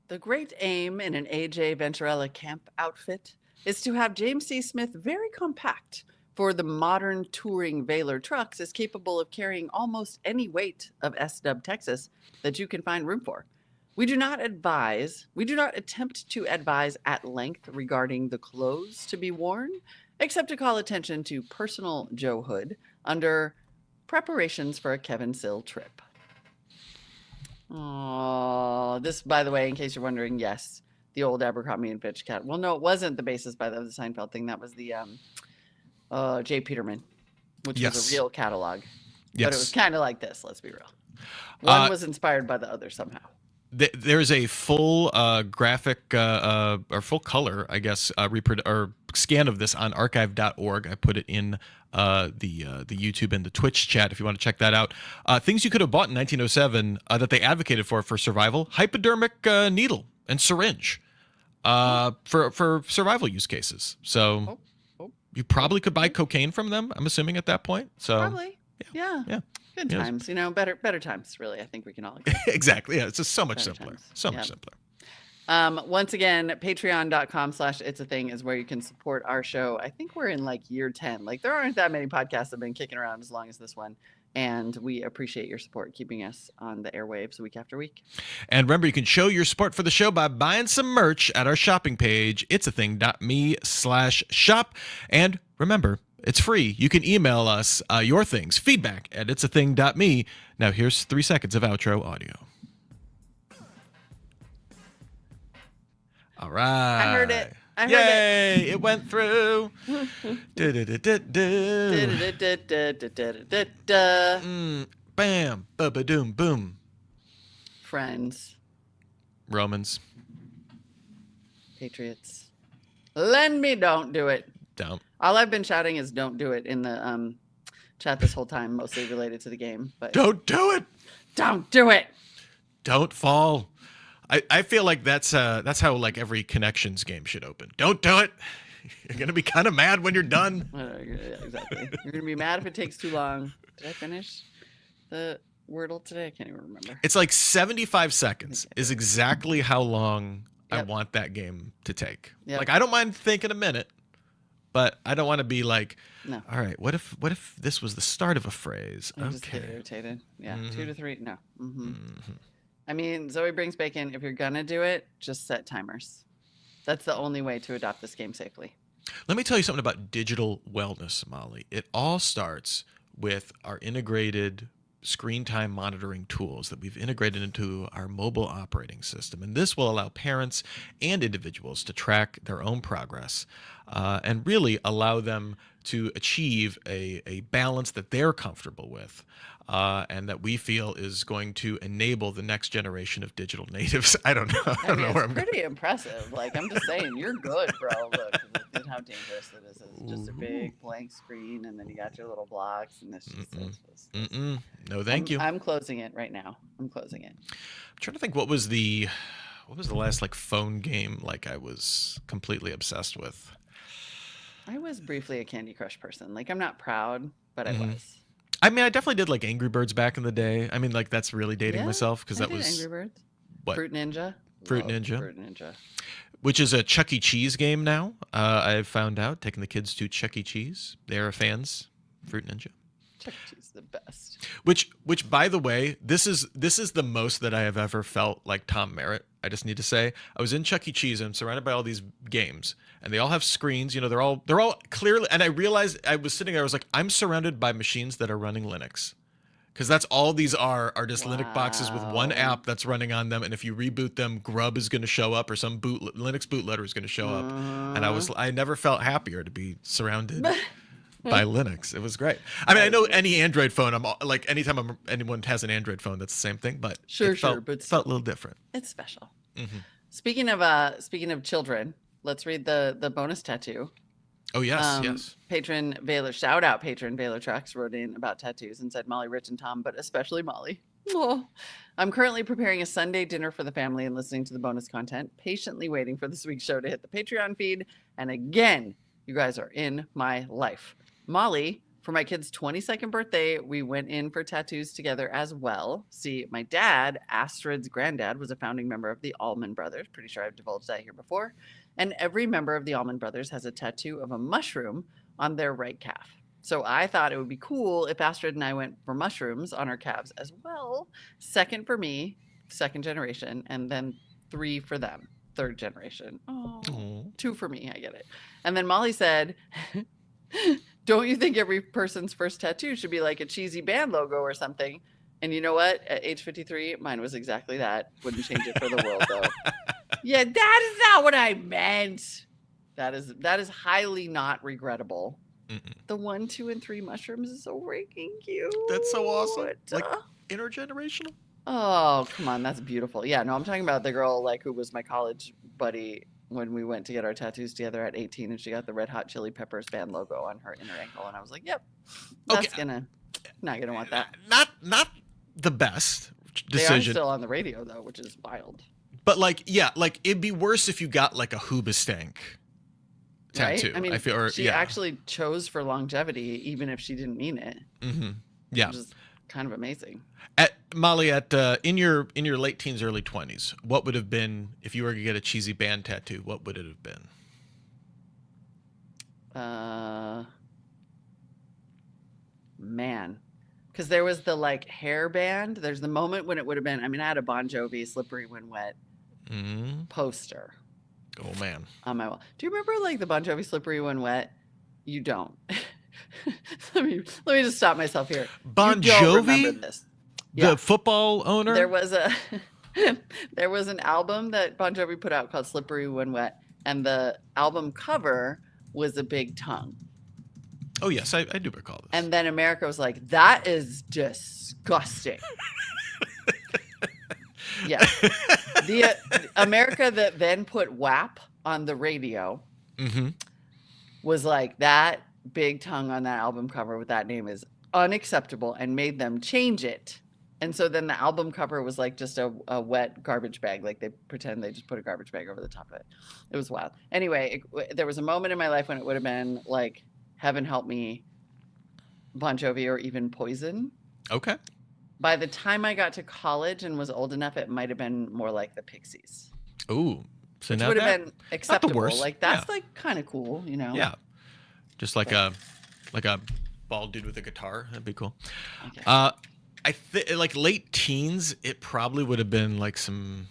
A: The great aim in an AJ Venturella camp outfit is to have James C. Smith very compact, for the modern touring Valor trucks is capable of carrying almost any weight of SW Texas that you can find room for. We do not attempt to advise at length regarding the clothes to be worn, except to call attention to personal Joe Hood under preparations for a Kevin Sill trip. Oh, this, by the way, in case you're wondering, yes, the old Abercrombie and Fitch cat. Well, no, it wasn't the basis by the Seinfeld thing. That was the Jay Peterman, which was a real catalog. Yes. But it was kind of like this, let's be real. One was inspired by the other somehow.
B: There's a full graphic or full color, I guess, or scan of this on archive.org. I put it in the YouTube and the Twitch chat if you want to check that out. Things you could have bought in 1907 that they advocated for survival: hypodermic needle and syringe for survival use cases. So you probably could buy cocaine from them, I'm assuming, at that point. So
A: probably, yeah. Good times, better times, really. I think we can all agree.
B: Exactly. Yeah, it's just so much simpler. Much simpler.
A: Once again, patreon.com/itsatthing is where you can support our show. I think we're in like year 10. Like there aren't that many podcasts that have been kicking around as long as this one. And we appreciate your support, keeping us on the airwaves week after week.
B: And remember, you can show your support for the show by buying some merch at our shopping page, itsatthing.me/shop. And remember, it's free. You can email us your things, feedback at itsatthing.me. Now here's 3 seconds of outro audio. All right.
A: I heard it.
B: Yay! It went through. Bam. Ba-ba-doom. Boom.
A: Friends.
B: Romans.
A: Patriots. Lend me. Don't do it.
B: Don't.
A: All I've been shouting is "don't do it" in the chat this whole time, mostly related to the game. But
B: don't do it.
A: Don't do it.
B: Don't fall. I feel like that's how like every Connections game should open. Don't do it. You're gonna be kind of mad when you're done.
A: Yeah, exactly. You're gonna be mad if it takes too long. Did I finish the Wordle today? I can't even remember.
B: It's like 75 seconds is exactly how long I want that game to take. Yep. Like I don't mind thinking a minute, but I don't want to be like, no. All right, what if this was the start of a phrase?
A: I'm just get irritated. Yeah, 2 to 3. No. I mean, Zoe Brings Bacon, if you're going to do it, just set timers. That's the only way to adopt this game safely.
B: Let me tell you something about digital wellness, Molly. It all starts with our integrated screen time monitoring tools that we've integrated into our mobile operating system. And this will allow parents and individuals to track their own progress and really allow them to achieve a balance that they're comfortable with. And that we feel is going to enable the next generation of digital natives. I don't know. I don't know where I'm going.
A: It's pretty impressive. Like, I'm just saying, you're good, bro. Look at how dangerous it is. It's just a big blank screen, and then you got your little blocks, and this just
B: No, thank you.
A: I'm closing it right now. I'm closing it.
B: I'm trying to think what was the last like phone game like I was completely obsessed with.
A: I was briefly a Candy Crush person. Like, I'm not proud, but I was.
B: I mean, I definitely did like Angry Birds back in the day. I mean, like that's really dating myself because that was
A: Angry Birds.
B: What?
A: Fruit Ninja.
B: Fruit Ninja. Which is a Chuck E. Cheese game now. I've found out, taking the kids to Chuck E. Cheese. They are fans. Fruit Ninja.
A: Chuck E. Cheese is the best.
B: Which, by the way, this is the most that I have ever felt like Tom Merritt. I just need to say, I was in Chuck E. Cheese and I'm surrounded by all these games, and they all have screens. You know, they're all clearly. And I realized I was sitting there. I was like, I'm surrounded by machines that are running Linux, because that's all these are just Linux boxes with one app that's running on them. And if you reboot them, Grub is going to show up, or some Linux bootloader is going to show up. And I never felt happier to be surrounded by Linux. It was great. I mean, I know any Android phone, I'm like, anytime anyone has an Android phone, that's the same thing, but
A: sure,
B: but it felt a little different.
A: It's special. Speaking of children, let's read the bonus tattoo.
B: Oh, yes, yes.
A: Patron Baylor, shout out patron Baylor Trucks, wrote in about tattoos and said, Molly, Rich, and Tom, but especially Molly. Oh. I'm currently preparing a Sunday dinner for the family and listening to the bonus content, patiently waiting for this week's show to hit the Patreon feed. And again, you guys are in my life. Molly, for my kid's 22nd birthday, we went in for tattoos together as well. See, my dad, Astrid's granddad, was a founding member of the Allman Brothers. Pretty sure I've divulged that here before. And every member of the Allman Brothers has a tattoo of a mushroom on their right calf. So I thought it would be cool if Astrid and I went for mushrooms on our calves as well. Second for me, second generation, and then 3 for them, third generation. Oh, 2 for me, I get it. And then Molly said, don't you think every person's first tattoo should be like a cheesy band logo or something? And you know what? At age 53, mine was exactly that. Wouldn't change it for the world, though. Yeah, that is not what I meant. That is highly not regrettable. The 1, 2, and 3 mushrooms is so freaking cute.
B: That's so awesome. Like intergenerational.
A: Oh, come on, that's beautiful. Yeah, no, I'm talking about the girl like who was my college buddy when we went to get our tattoos together at 18, and she got the Red Hot Chili Peppers band logo on her inner ankle, and I was like, "Yep, that's not gonna want that."
B: Not the best decision.
A: They are still on the radio though, which is wild.
B: But like, yeah, like it'd be worse if you got like a Hoobastank tattoo.
A: Right? I mean, she actually chose for longevity, even if she didnn't mean it.
B: Mm-hmm. Yeah,
A: which is kind of amazing.
B: Molly, in your late teens, early 20s, what would have been if you were to get a cheesy band tattoo? What would it have been?
A: Man, because there was the like hair band. There's the moment when it would have been. I mean, I had a Bon Jovi "Slippery When Wet" poster.
B: Oh man,
A: on my wall. Do you remember like the Bon Jovi "Slippery When Wet"? You don't. let me just stop myself here.
B: Bon Jovi, the football owner.
A: There was an album that Bon Jovi put out called "Slippery When Wet," and the album cover was a big tongue.
B: Oh yes, I do recall this.
A: And then America was like, "That is disgusting." Yeah, the America that then put WAP on the radio was like, that big tongue on that album cover with that name is unacceptable, and made them change it. And so then the album cover was like just a wet garbage bag. Like they pretend they just put a garbage bag over the top of it. It was wild. Anyway, there was a moment in my life when it would have been like, heaven help me, Bon Jovi or even Poison.
B: Okay.
A: By the time I got to college and was old enough, it might have been more like the Pixies.
B: Ooh. So
A: which would have been acceptable.
B: Not the worst.
A: Like that's like kind of cool, you know?
B: Yeah. Just like a bald dude with a guitar. That'd be cool. Okay. Like late teens, it probably would have been like some.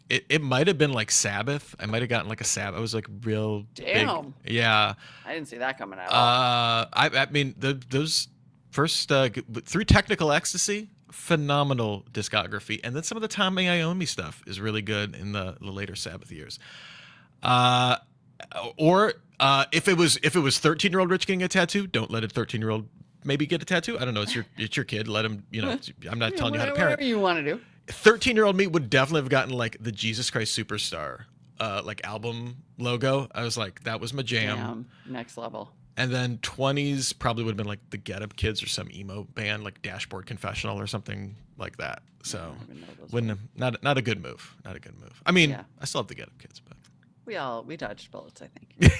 B: It might have been like Sabbath. I might have gotten like a Sabbath. I was like real.
A: Damn.
B: Big. Yeah.
A: I didn't see that coming out.
B: I mean those first through Technical Ecstasy, phenomenal discography, and then some of the Tommy Iommi stuff is really good in the later Sabbath years. Or if it was 13-year-old Rich getting a tattoo, don't let a 13-year-old maybe get a tattoo. I don't know. It's your kid. Let him. You know, I'm not telling you how to parent.
A: Whatever you want to do.
B: 13-year-old me would definitely have gotten like the Jesus Christ Superstar like album logo. I was like, that was my jam.
A: Damn, next level.
B: And then 20s probably would have been like the Get Up Kids or some emo band like Dashboard Confessional or something like that. So not a good move. Not a good move. I mean, I still have the Get Up Kids, but
A: we dodged bullets, I think.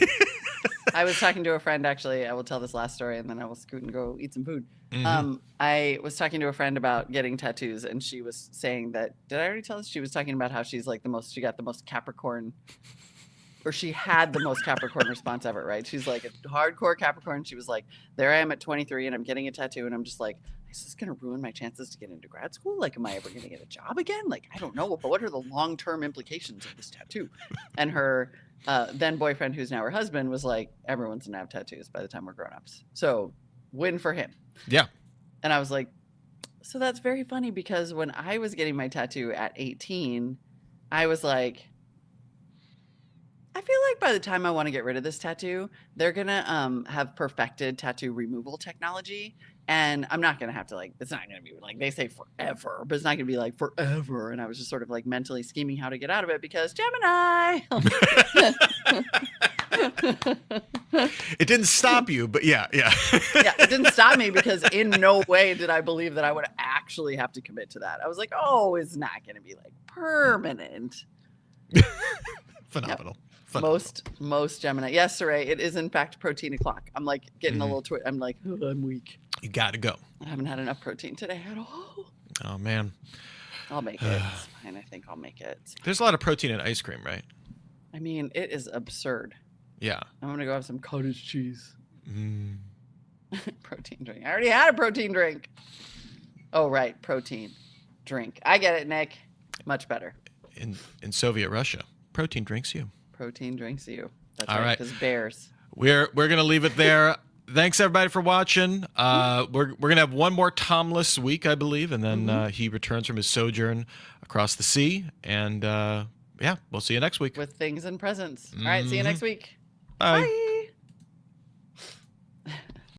A: I was talking to a friend, actually. I will tell this last story and then I will scoot and go eat some food. I was talking to a friend about getting tattoos, and she was saying that, did I already tell this? She was talking about how she's like she got the most Capricorn, or she had the most Capricorn response ever, right? She's like a hardcore Capricorn. She was like, there I am at 23 and I'm getting a tattoo, and I'm just like, is this going to ruin my chances to get into grad school? Like, am I ever going to get a job again? Like, I don't know, but what are the long-term implications of this tattoo? And her then boyfriend, who's now her husband, was like, everyone's going to have tattoos by the time we're grown-ups. So win for him.
B: Yeah.
A: And I was like, so that's very funny, because when I was getting my tattoo at 18, I was like, I feel like by the time I want to get rid of this tattoo, they're gonna have perfected tattoo removal technology, and I'm not gonna have to like. It's not gonna be like they say forever, but it's not gonna be like forever. And I was just sort of like mentally scheming how to get out of it because Gemini.
B: It didn't stop you, but yeah.
A: Yeah, it didn't stop me because in no way did I believe that I would actually have to commit to that. I was like, oh, it's not gonna be like permanent.
B: Phenomenal.
A: Yep. Most Gemini. Yes, Saray, it is in fact protein o'clock. I'm like getting a little I'm like, oh, I'm weak.
B: You got to go.
A: I haven't had enough protein today at all.
B: Oh, man.
A: I'll make it. It's fine. I think I'll make it.
B: There's a lot of protein in ice cream, right?
A: I mean, it is absurd.
B: Yeah.
A: I'm going to go have some cottage cheese. Protein drink. I already had a protein drink. Oh, right. Protein drink. I get it, Nick. Much better.
B: In Soviet Russia, protein drinks you.
A: Protein drinks you. That's
B: all right.
A: Because bears.
B: We're gonna leave it there. Thanks everybody for watching. We're gonna have one more Tomless week, I believe, and then he returns from his sojourn across the sea. And yeah, we'll see you next week
A: with things and presents. All right, see you next week.
B: Bye.
A: Bye.